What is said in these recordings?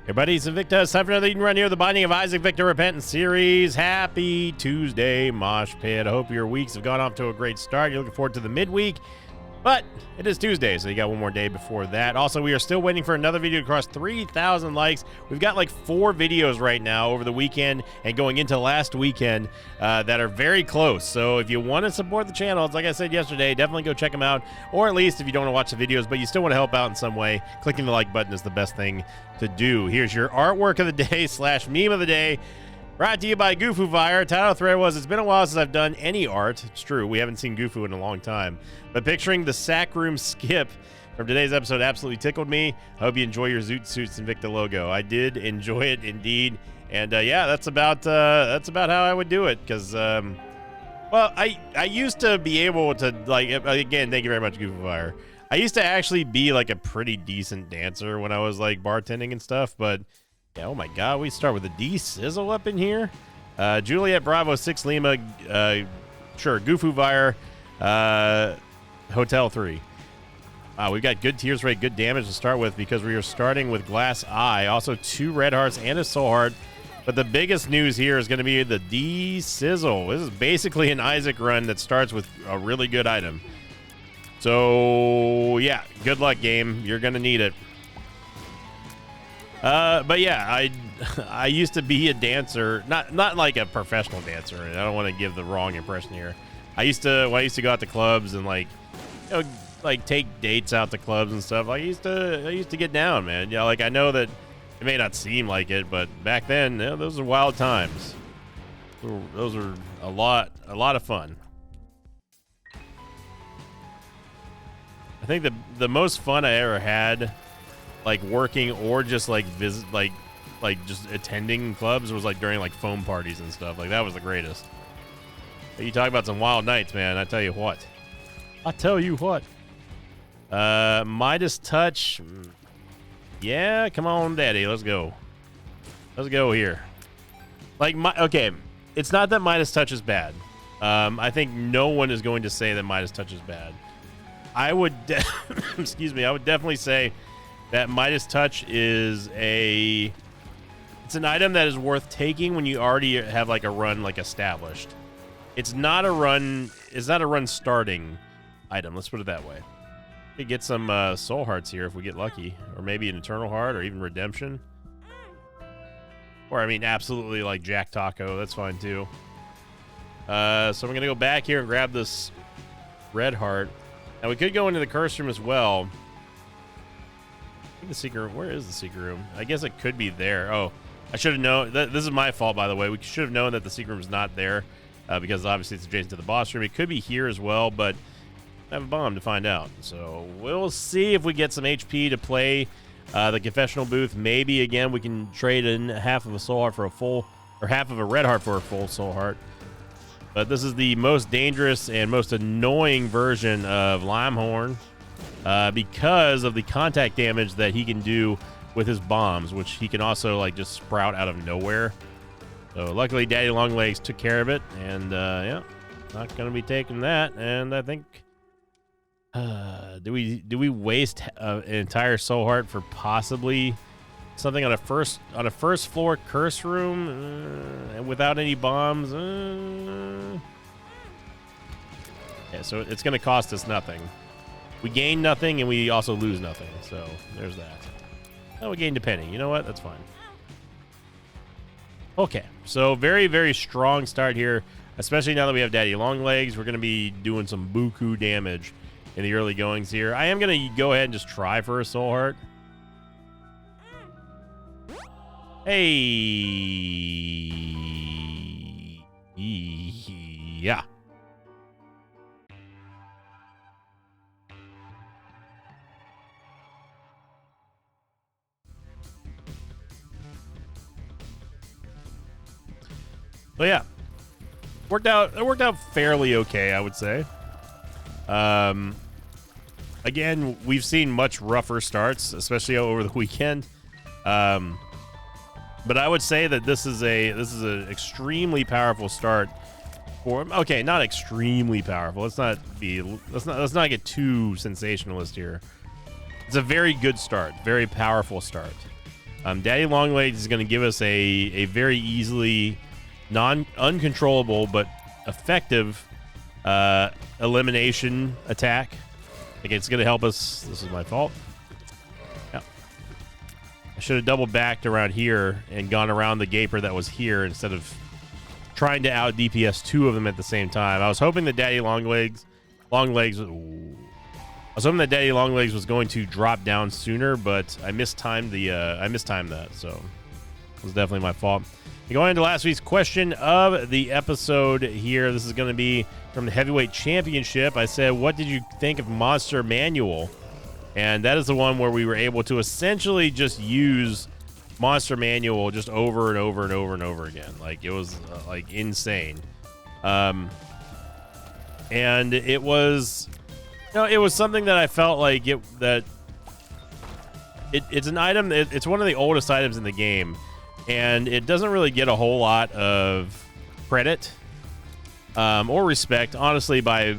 Hey buddies, Invicta. It's time for another Eden Run here, the Binding of Isaac Victor Repentance series. Happy Tuesday, Mosh Pit. I hope your weeks have gone off to a great start. You're looking forward to the midweek, but it is Tuesday, so you got one more day before that. Also, we are still waiting for another video to cross 3,000 likes. We've got like 4 videos right now over the weekend and going into last weekend that are very close. So if you want to support the channel, it's like I said yesterday, definitely go check them out. Or at least if you don't want to watch the videos, but you still want to help out in some way, clicking the like button is the best thing to do. Here's your artwork of the day / meme of the day. Brought to you by Goofoo Fire. Title thread was, it's been a while since I've done any art. It's true, we haven't seen Goofoo in a long time. But picturing the sack room skip from today's episode absolutely tickled me. I hope you enjoy your Zoot Suits Invicta logo. I did enjoy it indeed. And yeah, that's about how I would do it. Because, well, I used to be able to, like, again, thank you very much, Goofoo Fire. I used to actually be like a pretty decent dancer when I was like bartending and stuff, but yeah, oh my god, we start with a D Sizzle up in here. Juliet Bravo 6 Lima, sure, Goofoo Fire, Hotel 3. We've got good tears rate, good damage to start with because we are starting with Glass Eye, also 2 red hearts and a soul heart. But the biggest news here is going to be the D Sizzle. This is basically an Isaac run that starts with a really good item. So yeah, good luck, game. You're gonna need it. But yeah, I used to be a dancer, not like a professional dancer. And I don't want to give the wrong impression here. I used to go out to clubs and like, you know, like take dates out to clubs and stuff. I used to get down, man. Yeah, like I know that it may not seem like it, but back then, you know, those are wild times. Those are a lot of fun. I think the most fun I ever had, like working or just like like just attending clubs, was like during like foam parties and stuff. Like that was the greatest. You talk about some wild nights, man. I tell you what. Midas Touch. Yeah, come on, daddy. Let's go. Let's go here. Like okay, it's not that Midas Touch is bad. I think no one is going to say that Midas Touch is bad. I would, excuse me, I would definitely say that Midas Touch is it's an item that is worth taking when you already have like a run like established. It's not a run starting item. Let's put it that way. We could get some soul hearts here if we get lucky, or maybe an eternal heart, or even redemption. Or I mean, absolutely like Jack Taco. That's fine too. So we're gonna go back here and grab this red heart. Now, we could go into the curse room as well. I think the secret room. Where is the secret room? I guess it could be there. Oh, I should have known. This is my fault, by the way. We should have known that the secret room is not there because obviously it's adjacent to the boss room. It could be here as well, but I have a bomb to find out. So we'll see if we get some HP to play the confessional booth. Maybe, again, we can trade in half of a soul heart for a full, or half of a red heart for a full soul heart. But this is the most dangerous and most annoying version of Limehorn because of the contact damage that he can do with his bombs, which he can also like just sprout out of nowhere. So luckily Daddy Longlegs took care of it, and yeah, not going to be taking that. And I think do we waste an entire soul heart for possibly something on a first floor curse room without any bombs? Yeah, so it's going to cost us nothing. We gain nothing and we also lose nothing. So there's that. Oh, we gained a penny. You know what? That's fine. Okay, so very, very strong start here, especially now that we have Daddy Longlegs. We're going to be doing some buku damage in the early goings here. I am going to go ahead and just try for a soul heart. Hey, yeah. So yeah, it worked out fairly okay, I would say. Again, we've seen much rougher starts, especially over the weekend. But I would say that this is an extremely powerful start for him. Okay, not extremely powerful. Let's not get too sensationalist here. It's a very good start, very powerful start. Daddy Longlegs is going to give us a very easily uncontrollable but effective elimination attack. Like, it's going to help us. This is my fault. Yeah. I should have double backed around here and gone around the Gaper that was here instead of trying to out DPS two of them at the same time. I was hoping that Daddy Longlegs was going to drop down sooner, but I mistimed that, so it was definitely my fault. Going into last week's question of the episode here, this is going to be from the Heavyweight Championship. I said, what did you think of Monster Manual? And that is the one where we were able to essentially just use Monster Manual just over and over and over and over again. Like, it was like insane. And it was, it was something that I felt like it's an item. It's one of the oldest items in the game, and it doesn't really get a whole lot of credit or respect, honestly, by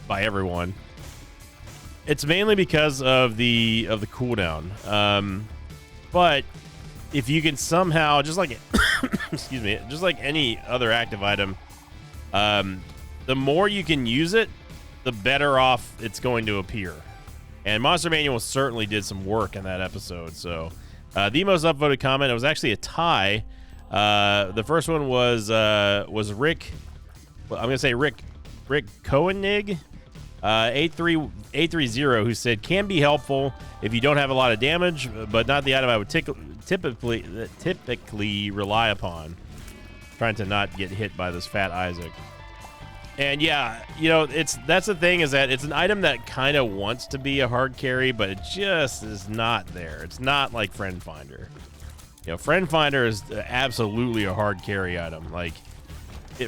everyone. It's mainly because of the cooldown. But if you can somehow, just like excuse me, just like any other active item, the more you can use it, the better off it's going to appear. And Monster Manual certainly did some work in that episode. So the most upvoted comment, it was actually a tie. The first one was Rick. I'm gonna say Rick Koenig, 830, who said, can be helpful if you don't have a lot of damage, but not the item I would typically rely upon. Trying to not get hit by this fat Isaac. And yeah, that's the thing, is that it's an item that kind of wants to be a hard carry, but it just is not there. It's not like Friend Finder. Friend Finder is absolutely a hard carry item. Like,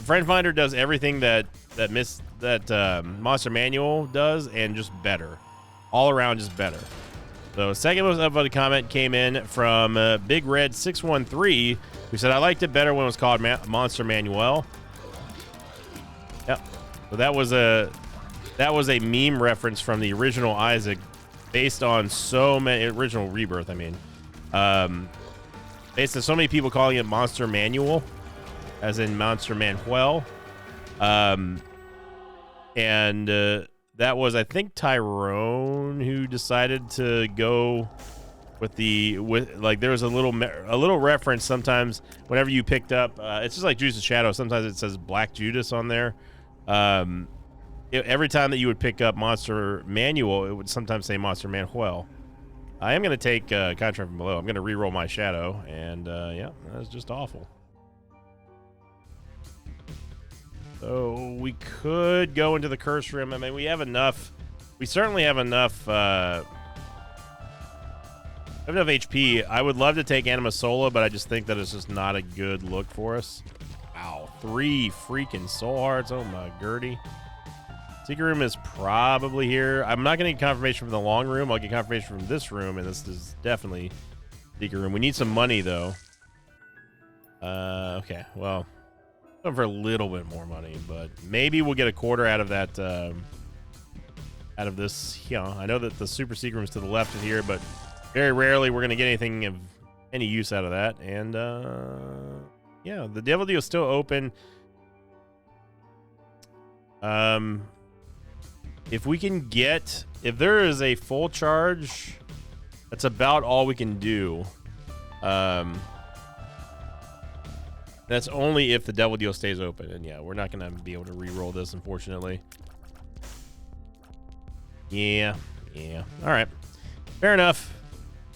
Friend Finder does everything that Monster Manual does, and just better. All around, just better. So, second most upvoted comment came in from Big Red 613, who said, I liked it better when it was called Monster Manuel. Yep. So that was a meme reference from the original Isaac, based on so many original Rebirth. I mean, based on so many people calling it Monster Manual, as in Monster Manuel. And that was, I think, Tyrone who decided to go with there was a little reference sometimes whenever you picked up. It's just like Judas of Shadow. Sometimes it says Black Judas on there. Every time that you would pick up Monster Manual, it would sometimes say Monster Manuel. I am going to take Contract from Below. I'm going to re-roll my Shadow, and yeah, that's just awful. So we could go into the Curse Room. I mean, we have enough. We certainly have enough. Enough HP. I would love to take Anima Sola, but I just think that it's just not a good look for us. Wow, 3 freaking Soul Hearts. Oh my Gertie. Secret Room is probably here. I'm not going to get confirmation from the long room. I'll get confirmation from this room, and this is definitely Secret Room. We need some money, though. Okay, well, I'm for a little bit more money, but maybe we'll get a quarter out of that, out of this. I know that the Super Secret Room is to the left of here, but very rarely we're going to get anything of any use out of that. And, yeah, the Devil Deal is still open. If we can get, if there is a full charge, that's about all we can do. That's only if the Devil Deal stays open. And yeah, we're not going to be able to re-roll this, unfortunately. Yeah. All right. Fair enough.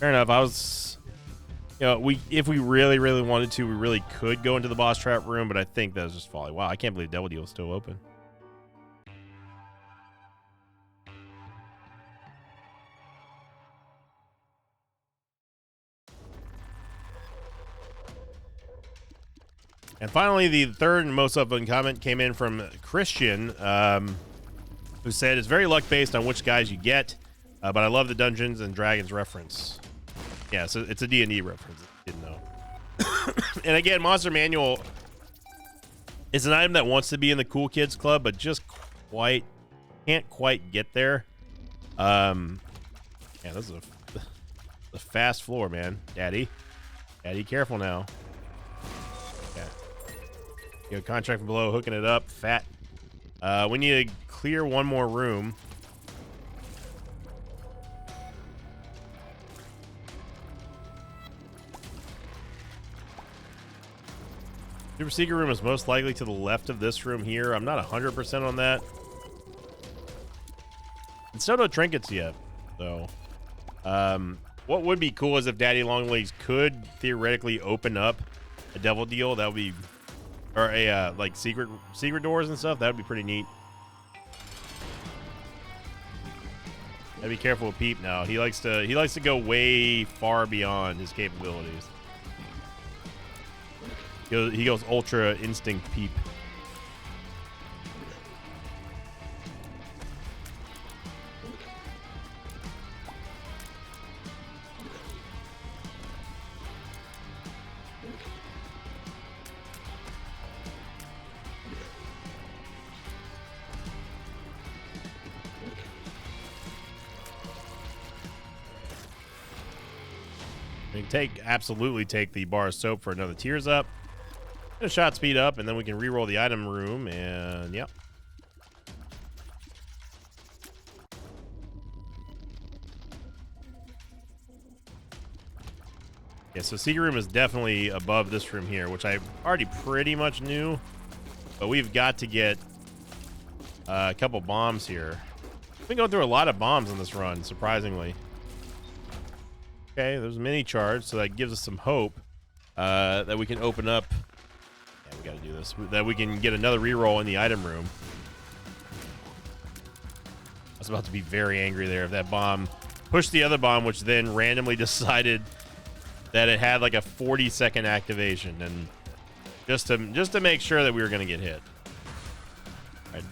I was, if we really, really wanted to, we really could go into the boss trap room, but I think that was just folly. Wow, I can't believe Devil Deal is still open. And finally, the third and most upvoted comment came in from Christian, who said, it's very luck-based on which guys you get, but I love the Dungeons and Dragons reference. Yeah, so it's a D&D reference, if you didn't know. And again, Monster Manual is an item that wants to be in the Cool Kids Club, but just can't quite get there. Yeah, this is The fast floor, man. Daddy, careful now. Okay. Yo, contract from below, hooking it up. Fat. We need to clear one more room. Super secret room is most likely to the left of this room here. I'm not 100% on that. And so no trinkets yet, though. What would be cool is if Daddy Longlegs could theoretically open up a devil deal. That would be, or a like secret doors and stuff. That would be pretty neat. Gotta be careful with Peep now. He likes to go way far beyond his capabilities. He goes ultra instinct Peep. We can absolutely take the bar of soap for another tears up. A shot speed up, and then we can re-roll the item room, and yep. Yeah, so secret room is definitely above this room here, which I already pretty much knew, but we've got to get a couple bombs here. We've been going through a lot of bombs on this run, surprisingly. Okay, there's a mini charge, so that gives us some hope that we can open up. Yeah, we got to do this. That we can get another reroll in the item room. I was about to be very angry there if that bomb pushed the other bomb, which then randomly decided that it had like a 40-second activation, and just to make sure that we were going to get hit. All right,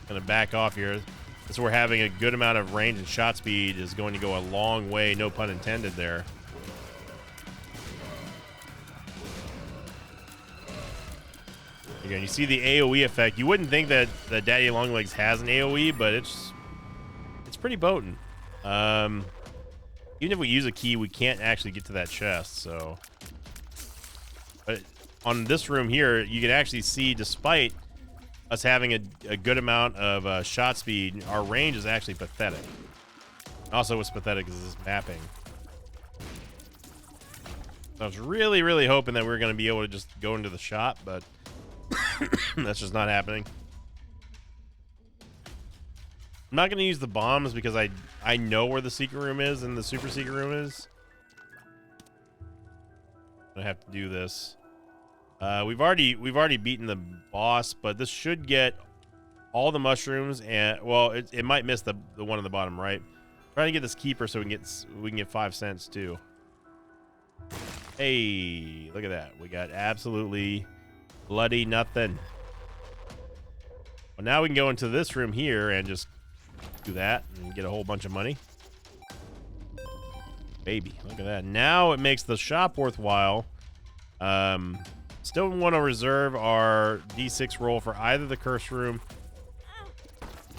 going to back off here. Since we're having a good amount of range and shot speed is going to go a long way, no pun intended there. Again, you see the AoE effect. You wouldn't think that Daddy Longlegs has an AoE, but it's pretty potent. Even if we use a key, we can't actually get to that chest, so. But on this room here, you can actually see, despite us having a good amount of shot speed, our range is actually pathetic. Also, what's pathetic is this mapping. So I was really, really hoping that we were going to be able to just go into the shop, but that's just not happening. I'm not going to use the bombs because I know where the secret room is and the super secret room is. I have to do this. We've already beaten the boss, but this should get all the mushrooms, and well, it might miss the one on the bottom right. Trying to get this keeper so we can get 5 cents too. Hey, look at that. We got absolutely bloody nothing. Well, now we can go into this room here and just do that and get a whole bunch of money. Baby, look at that. Now it makes the shop worthwhile. Still want to reserve our D6 roll for either the curse room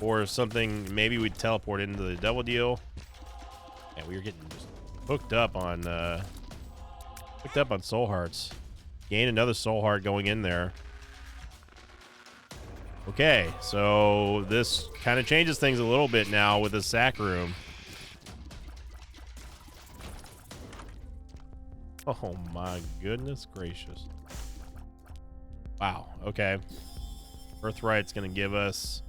or something. Maybe we'd teleport into the devil deal. And we were getting just hooked up on soul hearts. Gain another soul heart going in there. Okay, so this kind of changes things a little bit now with the sack room. Oh my goodness gracious. Wow, okay. Birthright's gonna give us...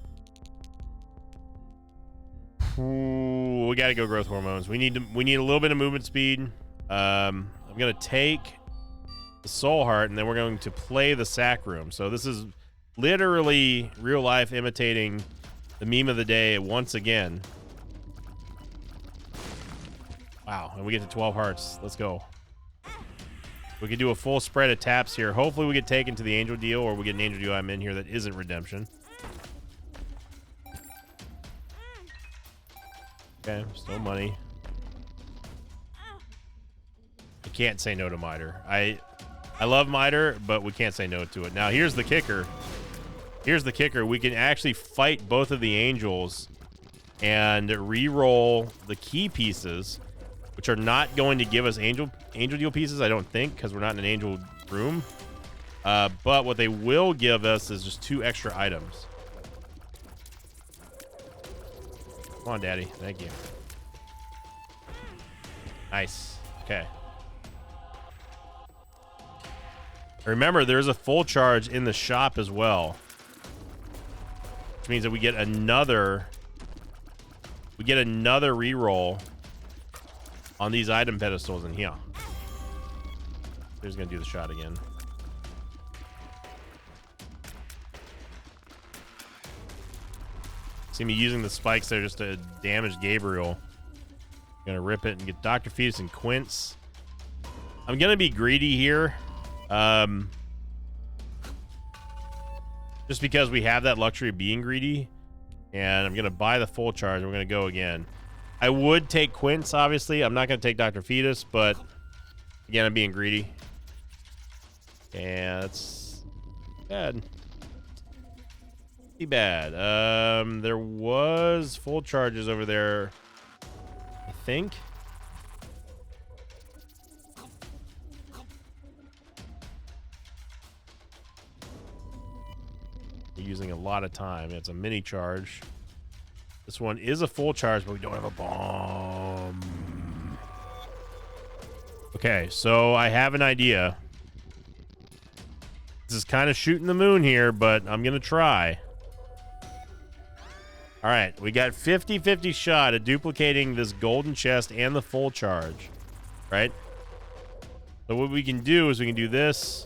Ooh, we gotta go growth hormones. We need a little bit of movement speed. I'm gonna take the soul heart, and then we're going to play the sack room. So this is literally real life imitating the meme of the day once again. Wow, and we get to 12 hearts. Let's go. We can do a full spread of taps here. Hopefully we get taken to the angel deal, or we get an angel deal I'm in here that isn't redemption. Okay, still money. I can't say no to Miter. I love Miter, but we can't say no to it. Now here's the kicker. Here's the kicker. We can actually fight both of the angels and re-roll the key pieces, which are not going to give us angel deal pieces, I don't think, because we're not in an angel room. But what they will give us is just 2 extra items. Come on, Daddy. Thank you. Nice. Okay. Remember, there's a full charge in the shop as well, which means that we get another reroll on these item pedestals in here. He's gonna do the shot again. See me using the spikes there just to damage Gabriel. Gonna rip it and get Dr. Fetus and Quince. I'm gonna be greedy here. Just because we have that luxury of being greedy. And I'm gonna buy the full charge. We're gonna go again. I would take Quince, obviously. I'm not gonna take Dr. Fetus, but again, I'm being greedy. And that's bad. Pretty bad. There was full charges over there, I think. You're using a lot of time. It's a mini charge. This one is a full charge, but we don't have a bomb. Okay, so I have an idea. This is kind of shooting the moon here, but I'm going to try. All right, we got 50-50 shot at duplicating this golden chest and the full charge, right? So what we can do is we can do this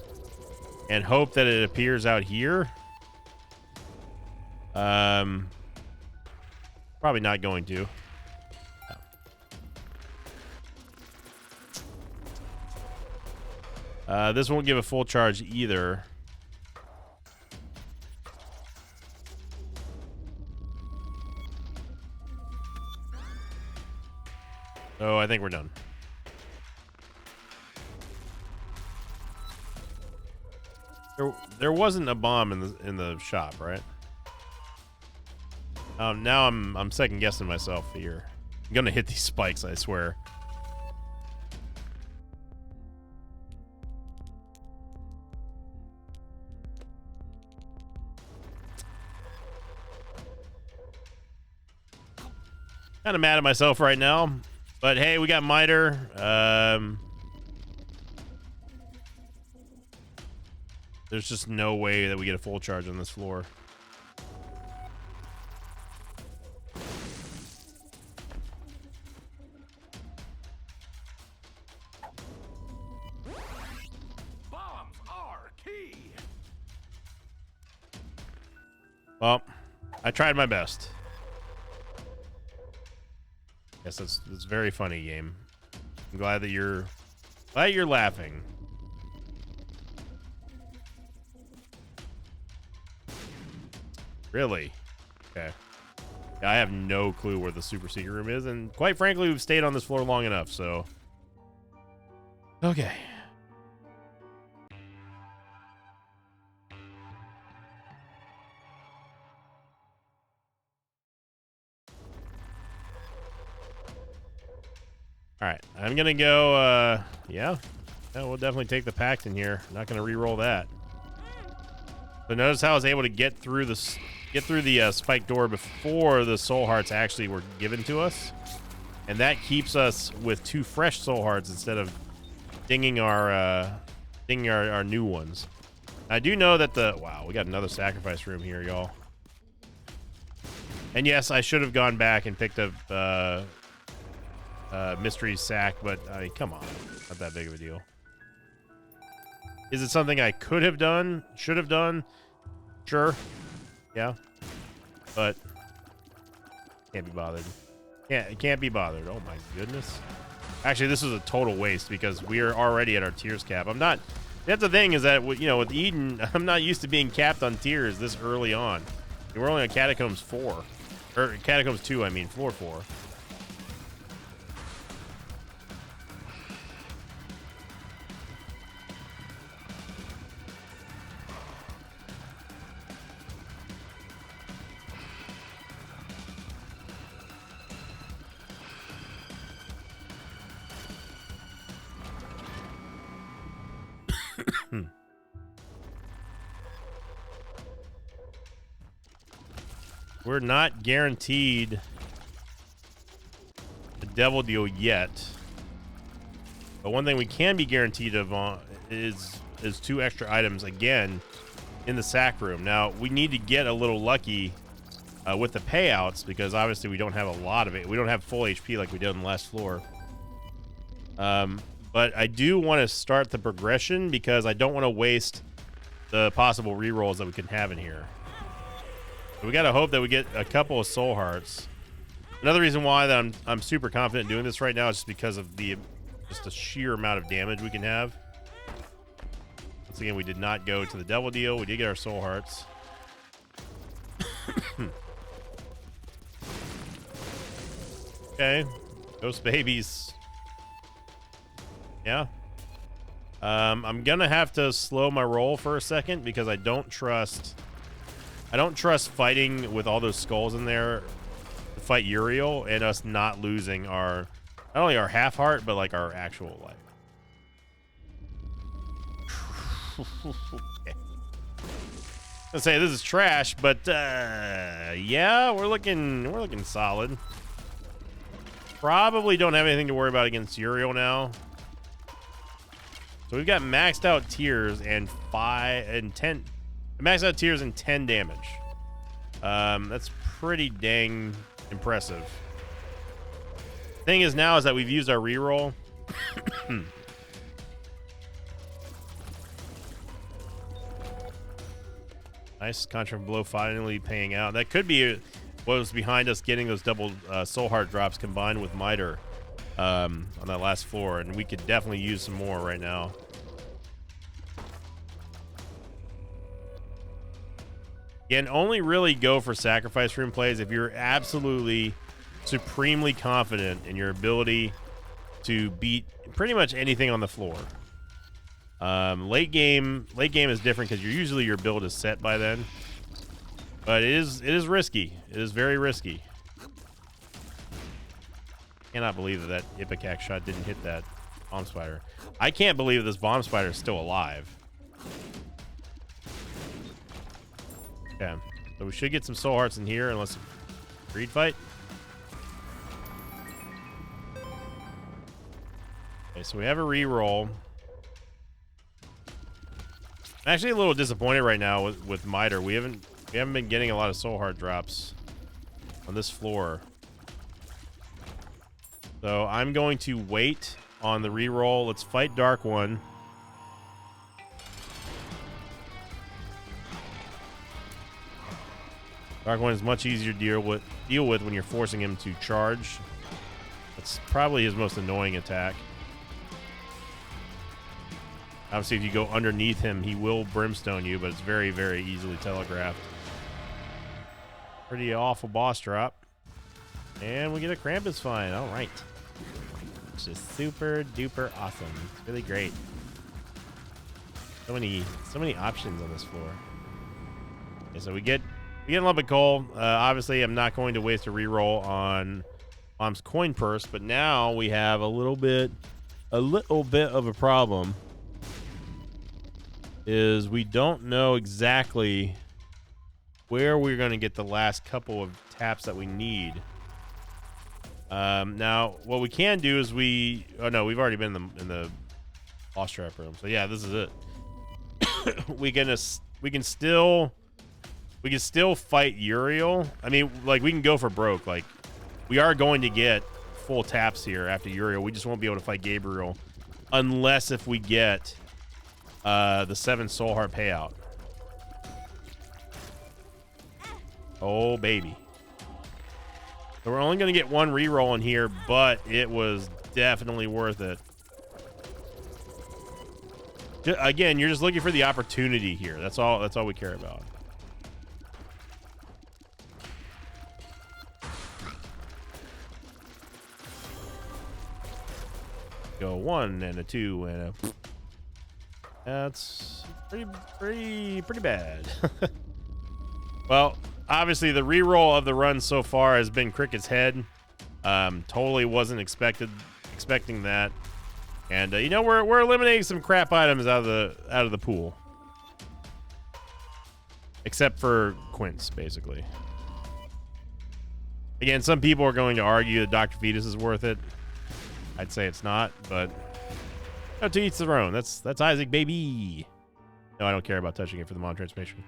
and hope that it appears out here. Probably not going to. This won't give a full charge either. So I think we're done. There wasn't a bomb in the shop, right? Now I'm second guessing myself here. I'm gonna hit these spikes, I swear. Kind of mad at myself right now, but hey, we got Miter. There's just no way that we get a full charge on this floor. Bombs are key. Well, I tried my best. Yes, that's very funny, game. I'm glad that you're laughing. Really? Okay. Yeah, I have no clue where the super secret room is, and quite frankly, we've stayed on this floor long enough, so. Okay. All right, I'm gonna go. Yeah, we'll definitely take the pact in here. Not gonna re-roll that. So notice how I was able to get through the spike door before the soul hearts actually were given to us, and that keeps us with 2 fresh soul hearts instead of dinging our new ones. I do know that wow, we got another sacrifice room here, y'all. And yes, I should have gone back and picked up mystery sack, but I mean, come on, not that big of a deal. Is it something I could have done, should have done? Sure, yeah, but can't be bothered. Can't be bothered. Oh my goodness. Actually, this was a total waste because we are already at our tears cap. I'm not. That's the thing, is that with Eden, I'm not used to being capped on tears this early on. We're only on Catacombs 4, or Catacombs 2. I mean, floor 4. We're not guaranteed the devil deal yet. But one thing we can be guaranteed of is 2 extra items again in the sack room. Now, we need to get a little lucky with the payouts because obviously we don't have a lot of it. We don't have full HP like we did on the last floor. But I do want to start the progression because I don't want to waste the possible rerolls that we can have in here. We got to hope that we get a couple of soul hearts. Another reason why that I'm super confident doing this right now is just because of the sheer amount of damage we can have. Once again, we did not go to the devil deal. We did get our soul hearts. Okay, ghost babies. Yeah. I'm gonna have to slow my roll for a second because I don't trust fighting with all those skulls in there to fight Uriel and us not losing our not only our half heart but like our actual life. Okay. I'll say this is trash, but yeah, we're looking solid. Probably don't have anything to worry about against Uriel now. So we've got maxed out tears and 5 and 10. Maxed out tears and 10 damage. That's pretty dang impressive. Thing is now is that we've used our reroll. Nice contract blow finally paying out. That could be what was behind us getting those double soul heart drops combined with miter on that last floor, and we could definitely use some more right now. Again, only really go for sacrifice room plays if you're absolutely supremely confident in your ability to beat pretty much anything on the floor. Late game is different because usually your build is set by then, but it is risky. It is very risky. Cannot believe that Ipecac shot didn't hit that bomb spider. I can't believe this bomb spider is still alive. Okay, so we should get some soul hearts in here unless greed fight. Okay, so we have a reroll. I'm actually a little disappointed right now with miter. We haven't been getting a lot of soul heart drops on this floor. So I'm going to wait on the reroll. Let's fight Dark One. Dark One is much easier to deal with when you're forcing him to charge. That's probably his most annoying attack. Obviously, if you go underneath him, he will brimstone you, but it's very, very easily telegraphed. Pretty awful boss drop. And we get a Krampus find. All right. Which is super duper awesome. It's really great. So many options on this floor. Okay, so we get a little bit coal. Obviously, I'm not going to waste a reroll on Mom's coin purse, but now we have a little bit of a problem. Is we don't know exactly where we're going to get the last couple of taps that we need. Now, what we can do is oh no, we've already been in the boss trap room. So yeah, this is it. we can still fight Uriel. I mean, like, we can go for broke. Like, we are going to get full taps here after Uriel. We just won't be able to fight Gabriel unless if we get the 7 soul heart payout. Oh baby. So we're only going to get 1 reroll in here, but it was definitely worth it. Again, you're just looking for the opportunity here. That's all we care about. Go 1 and a 2 and a. That's pretty bad. Well, obviously the reroll of the run so far has been Cricket's head. Totally wasn't expecting that. And you know, we're eliminating some crap items out of the pool. Except for Quince, basically. Again, some people are going to argue that Dr. Fetus is worth it. I'd say it's not, but to each their own. That's Isaac, baby. No, I don't care about touching it for the mod transformation.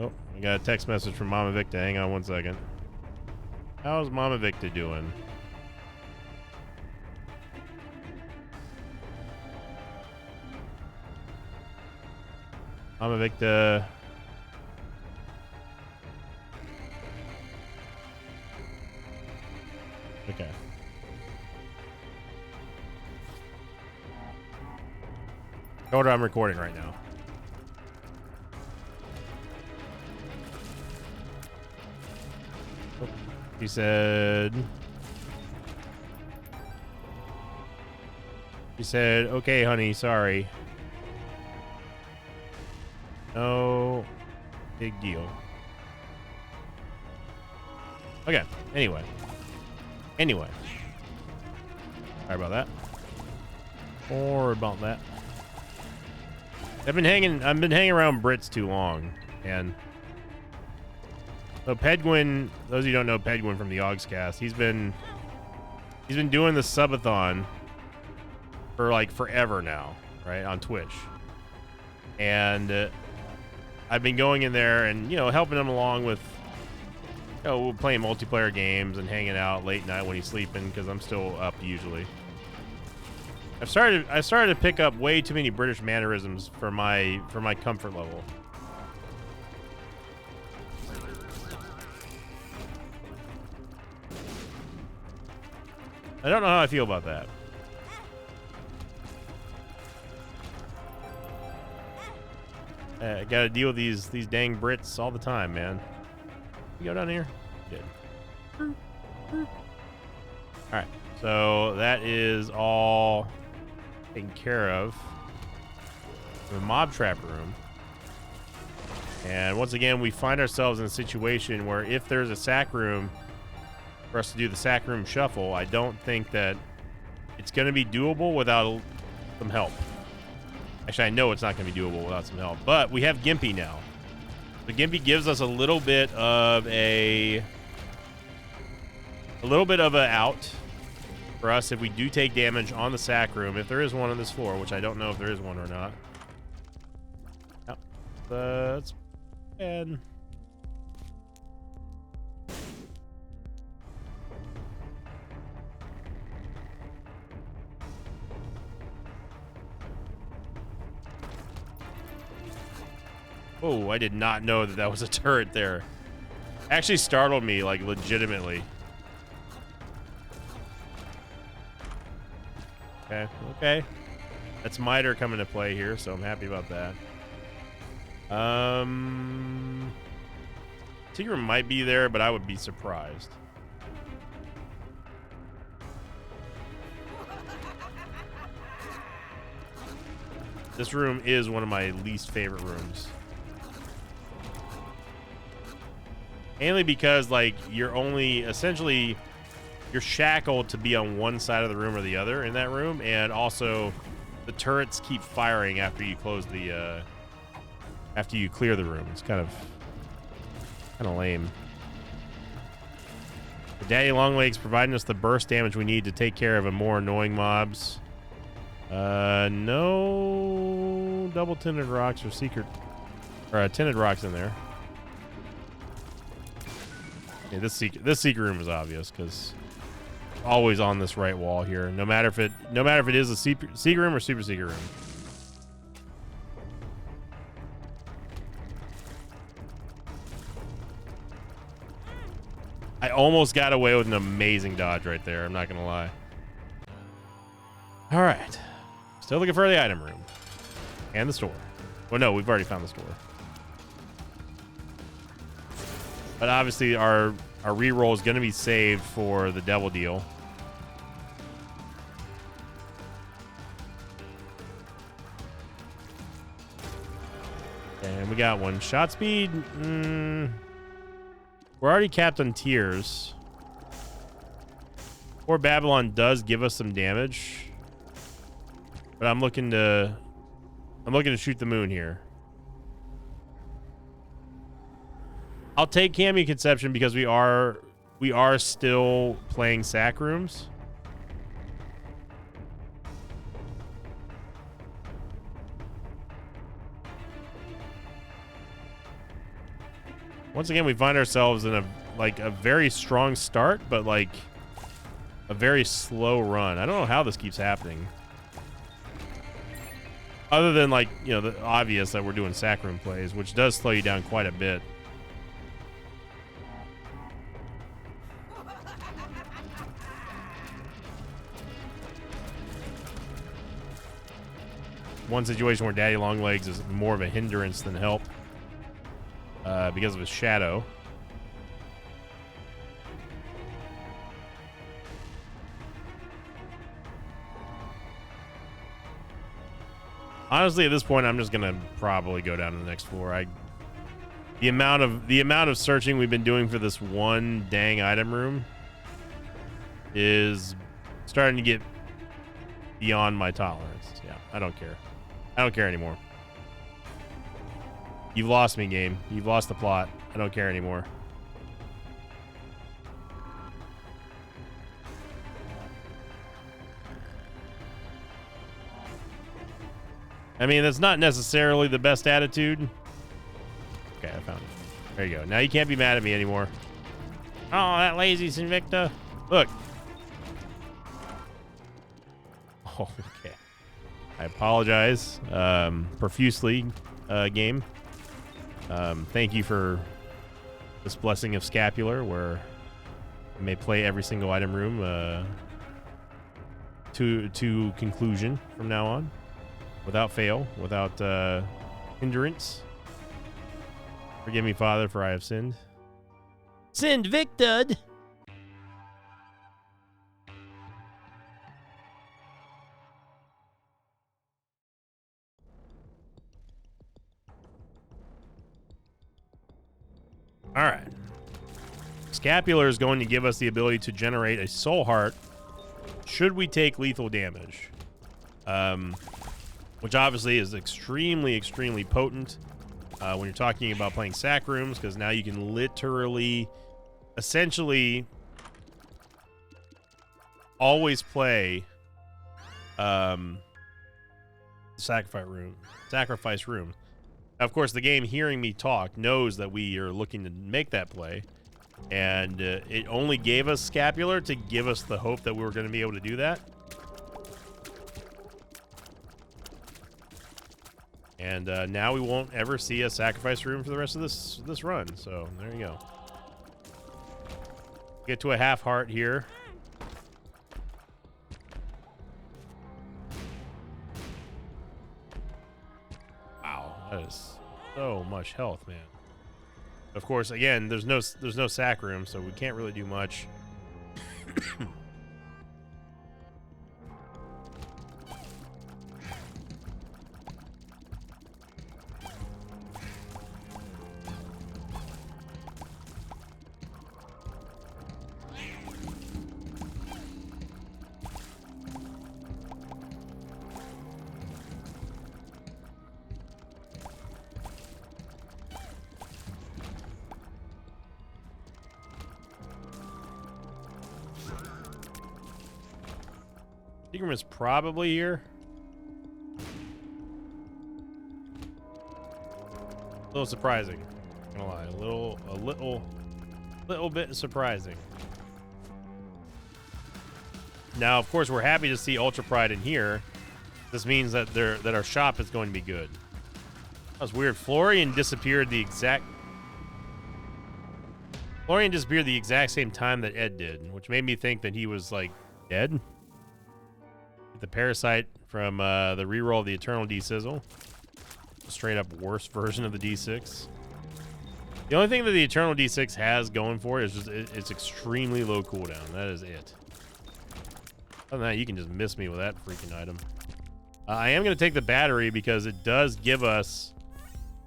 Oh, I got a text message from Mama Victa. Hang on one second. How's Mama Victa doing? Mama Victa. Okay. Told her I'm recording right now. Oh, he said, okay, honey, sorry. No big deal. Okay, anyway. Sorry about that. Or about that. I've been hanging around Brits too long, and so Pedguin, those of you who don't know Pedguin from the Ogscast, he's been doing the subathon for like forever now, right, on Twitch. And I've been going in there and, you know, helping him along with, you know, playing multiplayer games and hanging out late night when he's sleeping, because I'm still up usually. I started to pick up way too many British mannerisms for my comfort level. I don't know how I feel about that. I gotta deal with these dang Brits all the time, man. You go down here? Good. Alright, so that is all taken care of. The mob trap room. And once again, we find ourselves in a situation where if there's a sack room for us to do the sack room shuffle, I don't think that it's going to be doable without some help. Actually, I know it's not going to be doable without some help, but we have Gimpy now. The Gimpy gives us a little bit of a out for us if we do take damage on the sack room, if there is one on this floor, which I don't know if there is one or not. Yep. That's bad. Oh, I did not know that that was a turret there. Actually startled me, like, legitimately. Okay. That's Miter coming to play here, so I'm happy about that. Tigger might be there, but I would be surprised. This room is one of my least favorite rooms. Mainly because, like, you're shackled to be on one side of the room or the other in that room, and also the turrets keep firing after you close the, after you clear the room. It's kind of lame. The Daddy Longlegs providing us the burst damage we need to take care of a more annoying mobs. No double tinted rocks or tinted rocks in there. Yeah, this secret room is obvious because always on this right wall here. No matter if it is a secret room or super secret room. I almost got away with an amazing dodge right there. I'm not gonna lie. All right, still looking for the item room and the store. Well, no, we've already found the store. But obviously our reroll is going to be saved for the devil deal. And we got one. Shot speed. We're already capped on tiers. Or Babylon does give us some damage. But I'm looking to shoot the moon here. I'll take Cameo Conception because we are still playing sack rooms. Once again, we find ourselves in a very strong start, but like a very slow run. I don't know how this keeps happening. Other than like, you know, the obvious that we're doing sack room plays, which does slow you down quite a bit. One situation where Daddy Longlegs is more of a hindrance than help because of his shadow. Honestly, at this point, I'm just gonna probably go down to the next floor. The amount of searching we've been doing for this one dang item room is starting to get beyond my tolerance. Yeah, I don't care. I don't care anymore. You've lost me, game. You've lost the plot. I don't care anymore. I mean, that's not necessarily the best attitude. Okay, I found it. There you go. Now you can't be mad at me anymore. Oh, that lazy Sinvicta. Look. Oh, okay. I apologize profusely, game. Thank you for this blessing of Scapular, where I may play every single item room to conclusion from now on, without fail, without hindrance. Forgive me, Father, for I have sinned. Sinvicta. All right. Scapular is going to give us the ability to generate a soul heart should we take lethal damage. Which obviously is extremely, extremely potent when you're talking about playing sack rooms, because now you can literally, essentially, always play sacrifice room. Now, of course, the game, hearing me talk, knows that we are looking to make that play, and it only gave us Scapular to give us the hope that we were going to be able to do that. And now we won't ever see a sacrifice room for the rest of this run. So there you go. Get to a half heart here. Wow, that is so much health, man. Of course, again, there's no sack room, so we can't really do much. Seagram is probably here. A little surprising. Not gonna lie, a little bit surprising. Now, of course, we're happy to see Ultra Pride in here. This means that our shop is going to be good. That was weird. Florian disappeared the exact same time that Ed did, which made me think that he was like dead. The Parasite from the reroll of the Eternal D-Sizzle. Straight up worst version of the D6. The only thing that the Eternal D6 has going for it is just it's extremely low cooldown. That is it. Other than that, you can just miss me with that freaking item. I am going to take the battery because it does give us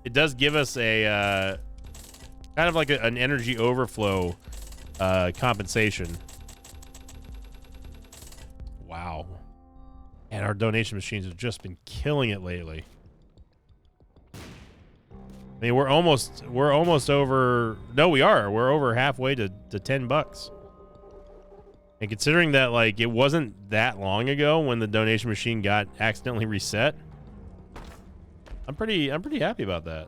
it does give us a kind of like an energy overflow compensation. Wow. And our donation machines have just been killing it lately. I mean, we're almost over. No, we are. We're over halfway to $10. And considering that, like, it wasn't that long ago when the donation machine got accidentally reset, I'm pretty happy about that.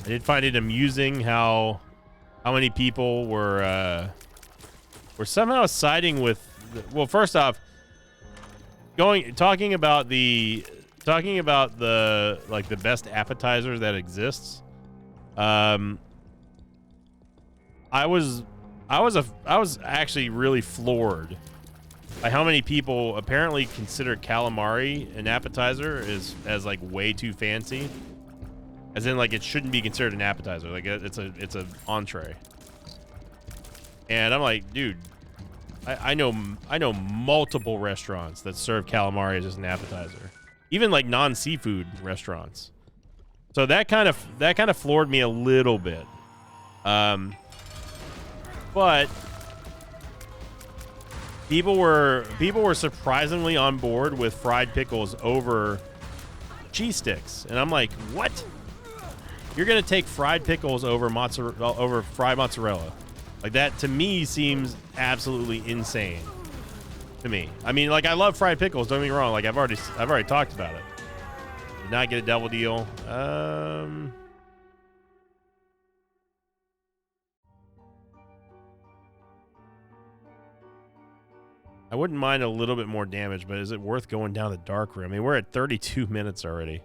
I did find it amusing how many people were somehow siding with. Well, first off, talking about the like the best appetizer that exists. I was actually really floored by how many people apparently consider calamari an appetizer as like way too fancy. As in, like, it shouldn't be considered an appetizer. Like, it's a entree. And I'm like, dude, I know multiple restaurants that serve calamari as an appetizer, even like non-seafood restaurants. So that kind of floored me a little bit. But people were surprisingly on board with fried pickles over cheese sticks, and I'm like, what? You're gonna take fried pickles over fried mozzarella? Like, that to me seems absolutely insane. To me, I mean, like, I love fried pickles. Don't get me wrong. Like, I've already talked about it. Did not get a double deal. I wouldn't mind a little bit more damage, but is it worth going down the dark room? I mean, we're at 32 minutes already.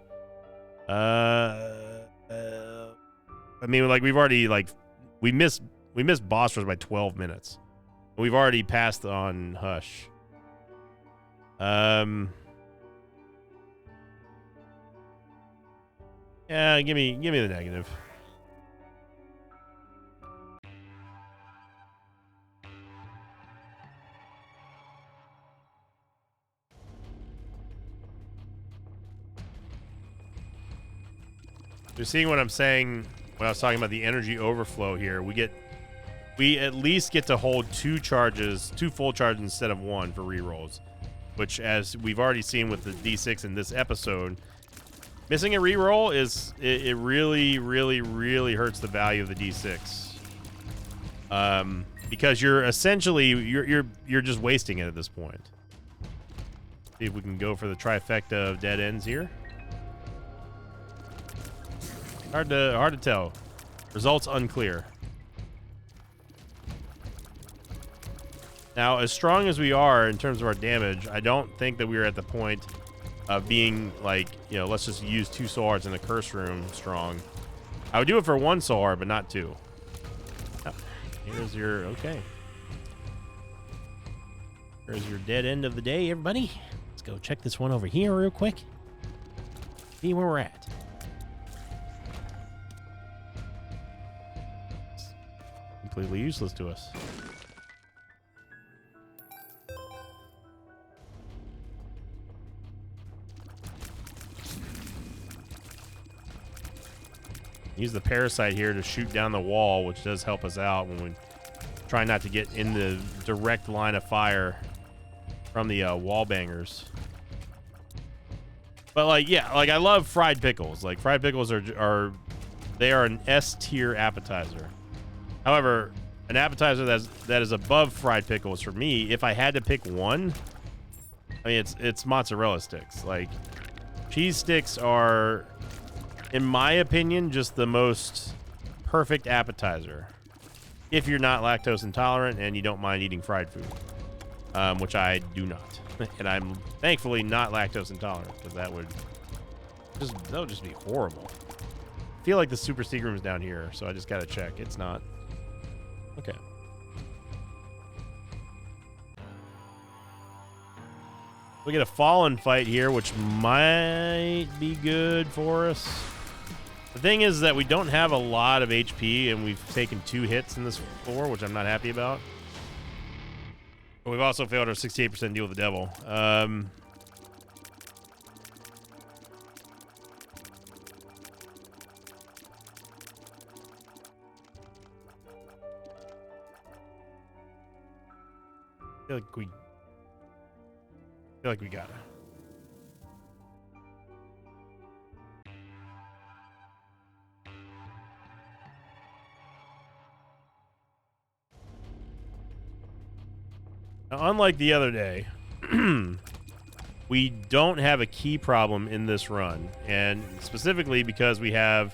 I mean, like, we've already, like, we missed boss rush by 12 minutes. We've already passed on Hush. Yeah, give me the negative. You're seeing what I'm saying when I was talking about the energy overflow here. We at least get to hold two full charges instead of one for rerolls, which, as we've already seen with the D6 in this episode, missing a reroll it really, really, really hurts the value of the D6. Because you're essentially you're just wasting it at this point. See if we can go for the trifecta of dead ends here. Hard to tell. Results unclear. Now, as strong as we are in terms of our damage, I don't think that we are at the point of being like, you know, let's just use 2 soul hearts in the curse room strong. I would do it for 1 soul heart, but not 2. Oh, here's your, okay. Here's your dead end of the day, everybody. Let's go check this one over here real quick. See where we're at. Completely useless to us. Use the parasite here to shoot down the wall, which does help us out when we try not to get in the direct line of fire from the wall bangers. But, like, yeah, like, I love fried pickles. Like, fried pickles are an S tier appetizer. However, an appetizer that is above fried pickles for me, if I had to pick one, I mean, it's mozzarella sticks. Like, cheese sticks are, in my opinion, just the most perfect appetizer if you're not lactose intolerant and you don't mind eating fried food, which I do not. And I'm thankfully not lactose intolerant, because that would just be horrible. I feel like the super secret room's down here, so I just gotta check. It's not. Okay. We get a fallen fight here, which might be good for us. The thing is that we don't have a lot of HP, and we've taken 2 hits in this floor, which I'm not happy about. We've also failed our 68% deal with the devil. I feel like we got it. Now, unlike the other day, we don't have a key problem in this run, and specifically because we've got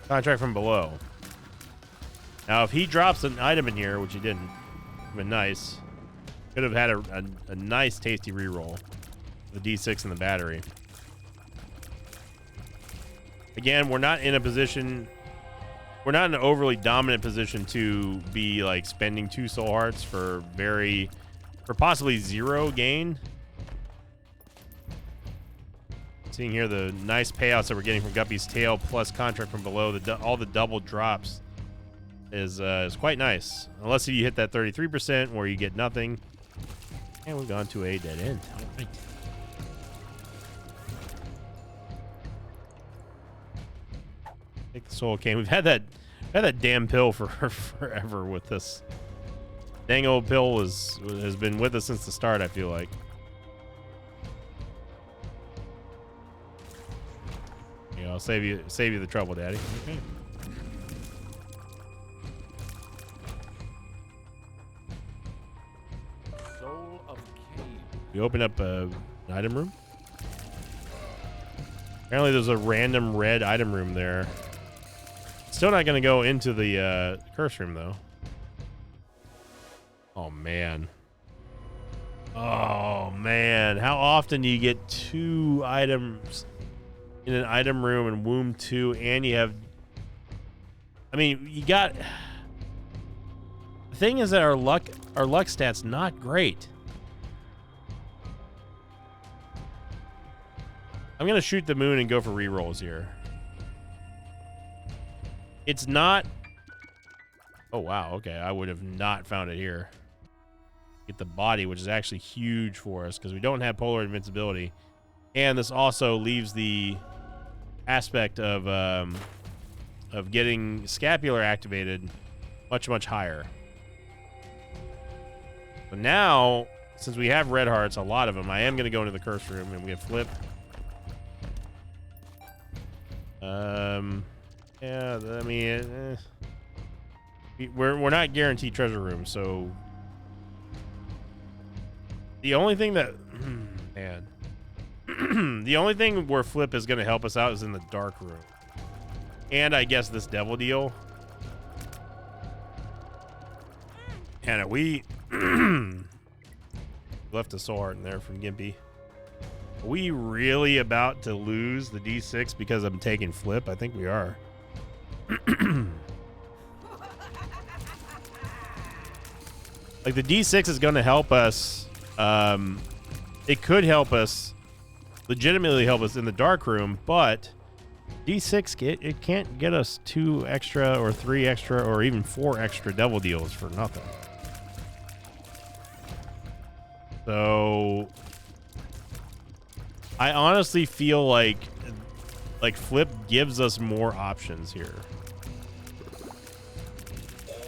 contract from below. Now, if he drops an item in here, which he didn't, been nice. Could have had a nice, tasty reroll. The D6 and the battery. Again, we're not in a position. We're not in an overly dominant position to be like spending 2 soul hearts for possibly 0 gain. Seeing here the nice payouts that we're getting from Guppy's tail plus contract from below. All the double drops is quite nice, unless you hit that 33% where you get nothing. And we've gone to a dead end. All right. Take the soul cane. We've had that damn pill for forever with this. Dang old pill has been with us since the start, I feel like. You know, I'll save you the trouble, Daddy. Okay. We open up an item room. Apparently there's a random red item room there. Still not going to go into the curse room, though. Oh, man. Oh, man. How often do you get 2 items in an item room in Womb 2 and you have... I mean, you got... The thing is that our luck stat's not great. I'm going to shoot the moon and go for rerolls here. It's not... Oh, wow. Okay, I would have not found it here. Get the body, which is actually huge for us because we don't have polar invincibility. And this also leaves the aspect of getting scapular activated much, much higher. But now, since we have red hearts, a lot of them, I am going to go into the curse room and we have flip. Yeah, I mean, we're not guaranteed treasure room, so the only thing that, man, the only thing where flip is going to help us out is in the dark room, and I guess this devil deal. And we left a soul heart in there from Gimpy. Are we really about to lose the D6 because I'm taking flip? I think we are. Like, the D6 is going to help us. It could help us, legitimately help us in the dark room, but D6, it can't get us 2 extra or 3 extra or even 4 extra devil deals for nothing. So... I honestly feel like flip gives us more options here.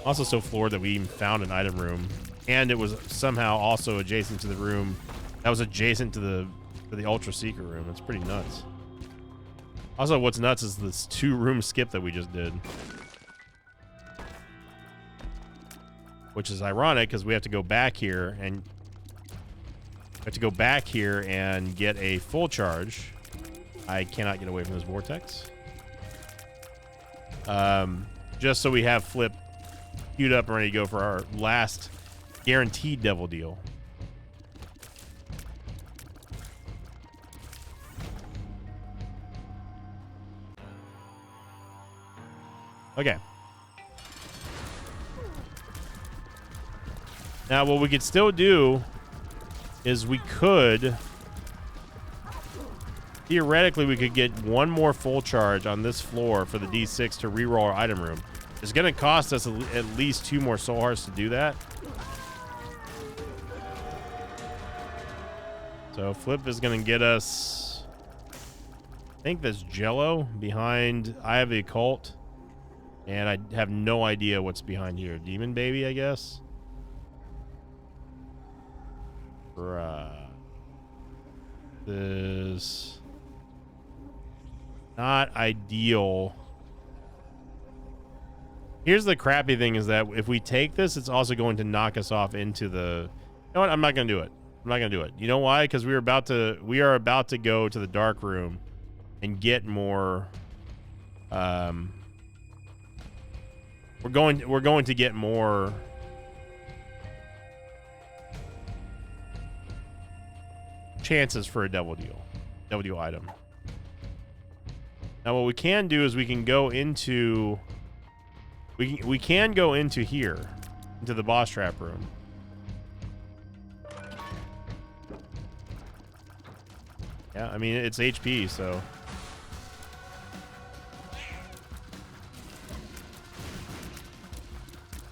Also so floored that we even found an item room, and it was somehow also adjacent to the room that was adjacent to the ultra secret room. It's pretty nuts. Also, what's nuts is this 2-room skip that we just did, which is ironic because we have to go back here and get a full charge. I cannot get away from this vortex. Just so we have flip queued up and ready to go for our last guaranteed devil deal. Okay. Now, what we could still do is we could... Theoretically, we could get 1 more full charge on this floor for the D6 to reroll our item room. It's going to cost us at least 2 more soul hearts to do that. So Flip is going to get us, I think that's Jello behind Eye of the Occult. And I have no idea what's behind here. Demon Baby, I guess. This not ideal. Here's the crappy thing is that if we take this, it's also going to knock us off into the... You know what? I'm not going to do it. I'm not going to do it. You know why? Because we are about to go to the dark room and get more... we're going to get more... chances for a double deal item. Now what we can do is we can go into we can go into here, into the boss trap room. Yeah, I mean it's HP, so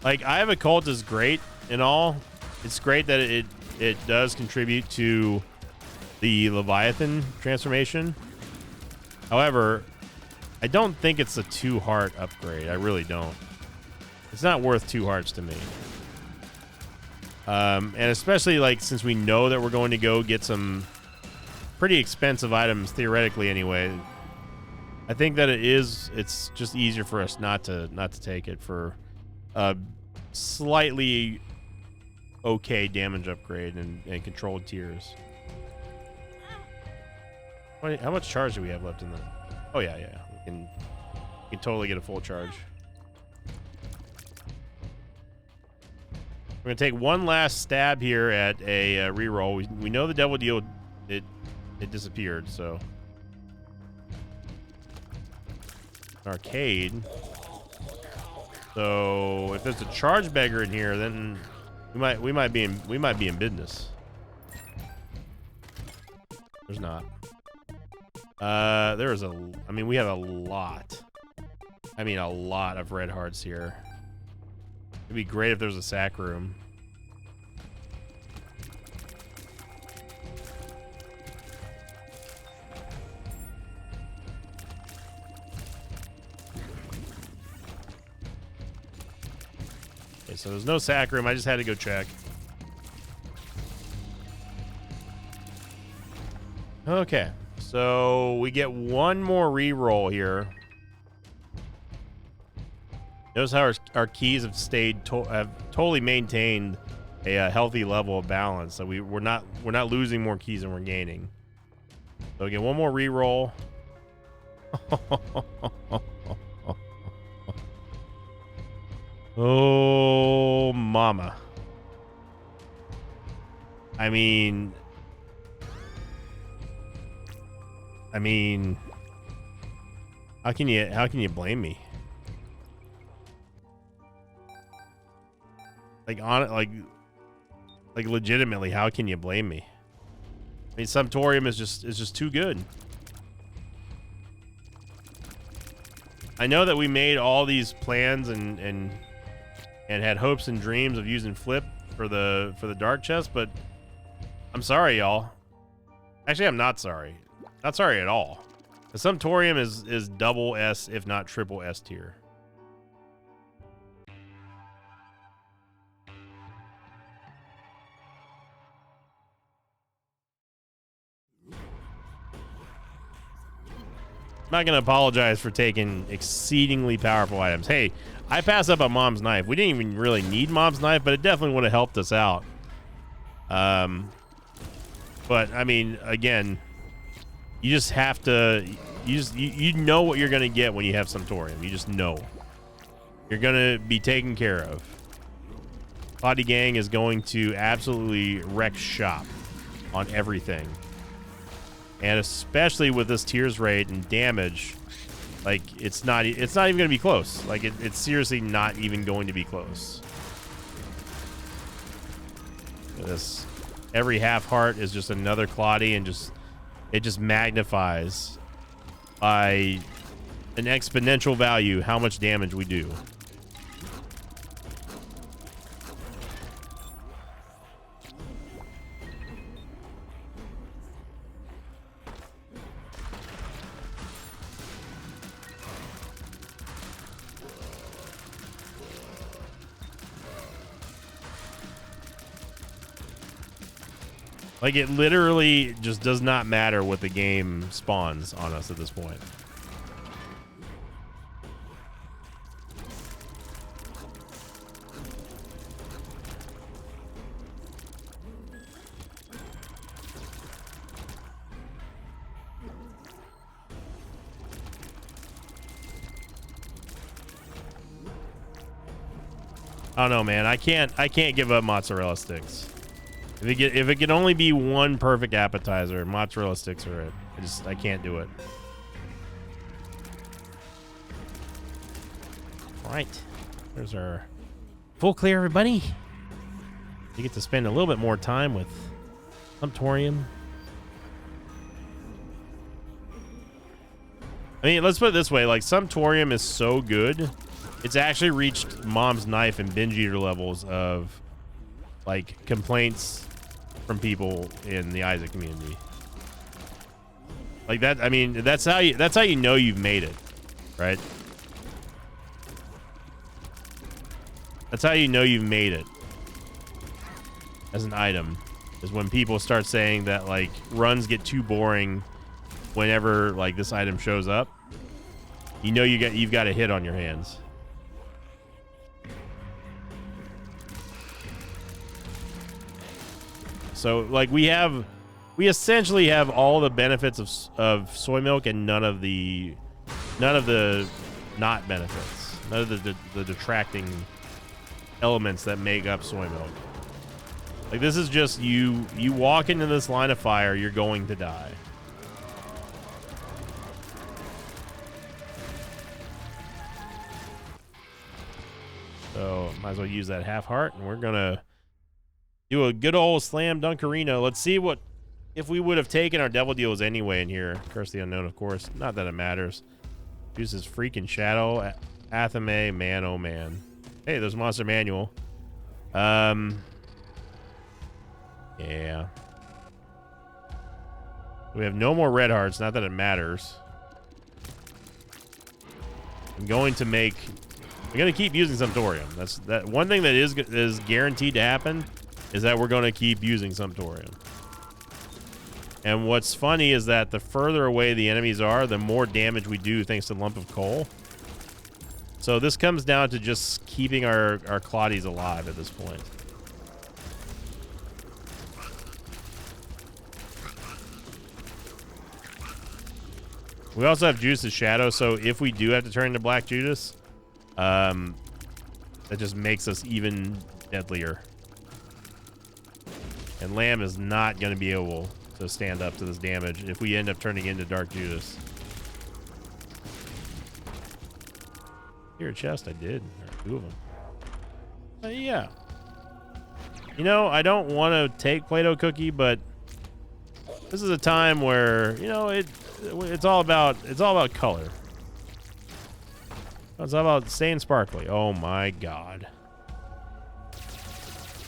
like Eye of Occult is great and all. It's great that it does contribute to the Leviathan transformation. However, I don't think it's a 2 heart upgrade. I really don't. It's not worth 2 hearts to me. And especially like since we know that we're going to go get some pretty expensive items theoretically anyway. I think that it's just easier for us not to take it for a slightly okay damage upgrade and controlled tiers. How much charge do we have left in the... Oh, yeah. We can totally get a full charge. We're going to take one last stab here at a reroll. We know the Devil Deal, it disappeared, so... Arcade. So, if there's a charge beggar in here, then we might be in business. There's not. There's I mean, we have a lot. I mean, a lot of red hearts here. It'd be great if there's a sack room. Okay, so there's no sack room. I just had to go check. Okay. So we get one more reroll here. Notice how our keys have have totally maintained a healthy level of balance. So we're not losing more keys than we're gaining. So again, one more reroll. Oh, mama. I mean, how can you blame me? Like legitimately, how can you blame me? I mean, Sumptorium is just too good. I know that we made all these plans and had hopes and dreams of using Flip for the dark chest, but I'm sorry, y'all. Actually, I'm not sorry. Not sorry at all. The Sumptorium is double S, if not triple S tier. I'm not going to apologize for taking exceedingly powerful items. Hey, I passed up on Mom's Knife. We didn't even really need Mom's Knife, but it definitely would have helped us out. But, I mean, again, you just have to... You know what you're going to get when you have Sumptorium. You just know. You're going to be taken care of. Body Gang is going to absolutely wreck shop on everything. And especially with this tears rate and damage, like it's not even going to be close. Like it's seriously not even going to be close. This every half heart is just another Claudie, and it just magnifies by an exponential value how much damage we do. Like, it literally just does not matter what the game spawns on us at this point. I don't know, man. I can't give up mozzarella sticks. If it could only be one perfect appetizer, mozzarella sticks are it. I can't do it. All right. There's our full clear, everybody. You get to spend a little bit more time with Sumptorium. I mean, let's put it this way. Like, Sumptorium is so good. It's actually reached Mom's Knife and Binge Eater levels of, like, complaints from people in the Isaac community. Like that, I mean, that's how you know you've made it, right? That's how you know you've made it as an item, is when people start saying that, like, runs get too boring whenever, like, this item shows up. You know you've got a hit on your hands. So, like, we essentially have all the benefits of soy milk and none of the not benefits, none of the detracting elements that make up soy milk. Like, this is just you walk into this line of fire, you're going to die. So might as well use that half heart, and we're gonna do a good old slam dunkerino. Let's see if we would have taken our devil deals anyway in here. Curse the Unknown, of course. Not that it matters. Use this freaking shadow. Athame, man, oh man. Hey, there's Monster Manual. Yeah. We have no more red hearts. Not that it matters. I'm going to keep using Sumptorium. That's one thing that is guaranteed to happen. Is that we're going to keep using Sumptorium. And what's funny is that the further away the enemies are, the more damage we do thanks to Lump of Coal. So this comes down to just keeping our Claudies alive at this point. We also have Judas' Shadow, so if we do have to turn into Black Judas, that just makes us even deadlier. And Lamb is not going to be able to stand up to this damage if we end up turning into Dark Judas. Here, a chest, I did. There are 2 of them. Yeah. You know, I don't want to take Play-Doh Cookie, but this is a time where, you know, it's all about color. It's all about staying sparkly. Oh my god.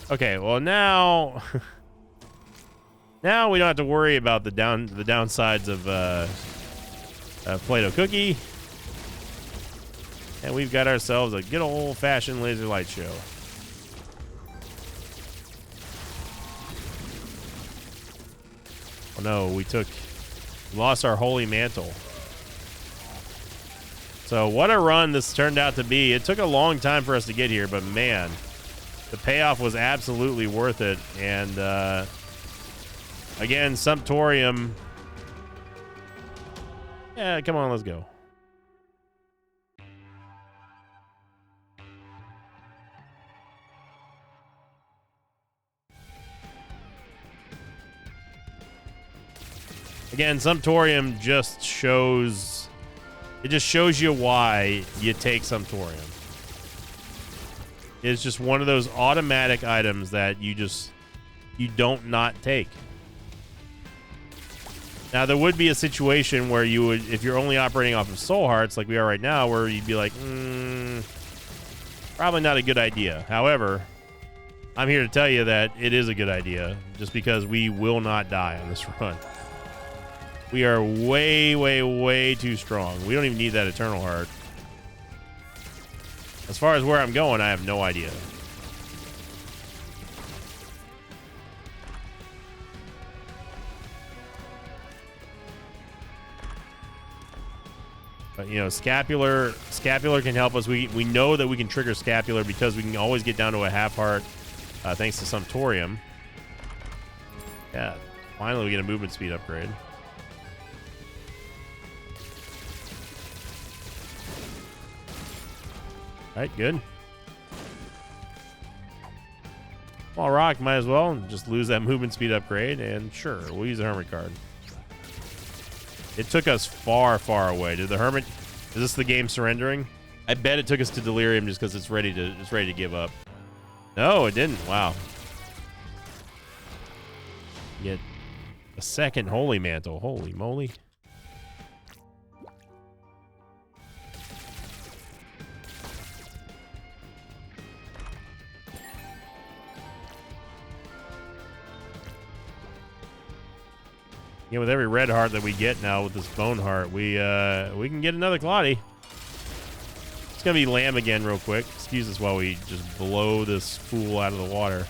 Okay, well now now we don't have to worry about the downsides of Play-Doh Cookie. And we've got ourselves a good old-fashioned laser light show. Oh no, we lost our holy mantle. So what a run this turned out to be. It took a long time for us to get here, but man, the payoff was absolutely worth it. And again, Sumptorium. Yeah, come on, let's go. Again, Sumptorium just shows you why you take Sumptorium. It's just one of those automatic items that you don't not take. Now, there would be a situation where you would, if you're only operating off of soul hearts like we are right now, where you'd be like, probably not a good idea. However, I'm here to tell you that it is a good idea, just because we will not die on this run. We are way, way, way too strong. We don't even need that Eternal Heart. As far as where I'm going, I have no idea. You know, Scapular can help us. We know that we can trigger Scapular because we can always get down to a half heart thanks to Sumptorium. Yeah, finally we get a movement speed upgrade. All right, good. Small Rock, might as well just lose that movement speed upgrade, and sure, we'll use the Hermit card. It took us far, far away. Is this the game surrendering? I bet it took us to Delirium just because it's ready to give up. No, it didn't. Wow. Get a second Holy Mantle. Holy moly. Yeah, with every red heart that we get now with this bone heart, we can get another Claudie. It's gonna be Lamb again real quick. Excuse us while we just blow this fool out of the water.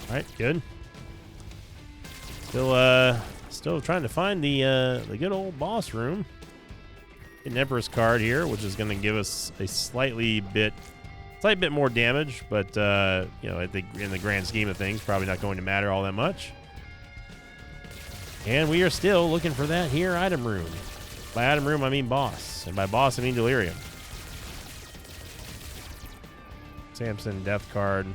All right, good. Still trying to find the good old boss room. An Empress card here, which is going to give us a slight bit more damage, but you know, I think in the grand scheme of things, probably not going to matter all that much. And we are still looking for that here item room. By item room, I mean boss, and by boss, I mean Delirium. Samson death card.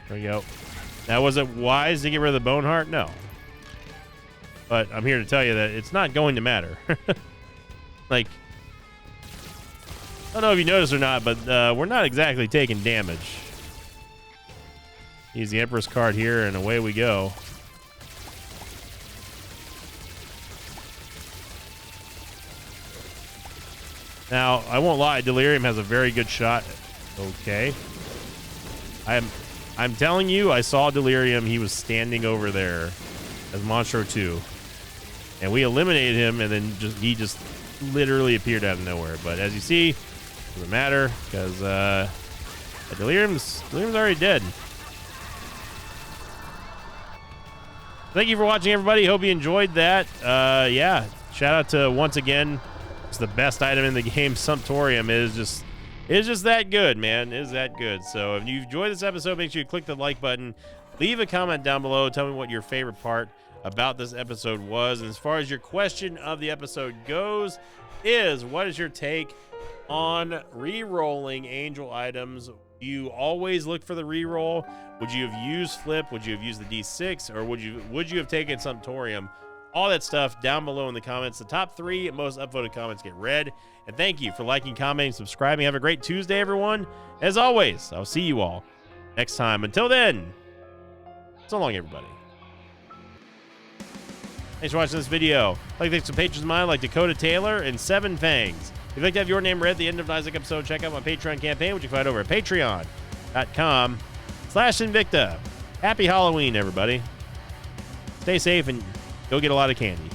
There we go. Now, was it wise to get rid of the Bone Heart? No. But I'm here to tell you that it's not going to matter. Like, I don't know if you noticed or not, but we're not exactly taking damage. Use the Empress card here, and away we go. Now, I won't lie, Delirium has a very good shot. Okay. I'm telling you, I saw Delirium. He was standing over there as Monstro 2. And we eliminated him, and then he just literally appeared out of nowhere. But as you see, it doesn't matter, because Delirium's already dead. Thank you for watching, everybody. Hope you enjoyed that. Yeah, shout out to, once again, it's the best item in the game. Sumptorium is just that good, man. It is that good. So if you enjoyed this episode, make sure you click the like button. Leave a comment down below. Tell me what your favorite part about this episode was. And as far as your question of the episode goes, what is your take on re-rolling angel items? Do you always look for the re-roll? Would you have used Flip? Would you have used the D6? Or would you have taken Sumptorium? All that stuff down below in the comments. The top 3 most upvoted comments get read. And thank you for liking, commenting, subscribing. Have a great Tuesday, everyone. As always, I'll see you all next time. Until then, so long, everybody. Thanks for watching this video. I'd like to thank some patrons of mine like Dakota Taylor and Seven Fangs. If you'd like to have your name read at the end of an Isaac episode, check out my Patreon campaign, which you can find over at patreon.com/Invicta. Happy Halloween, everybody. Stay safe and go get a lot of candy.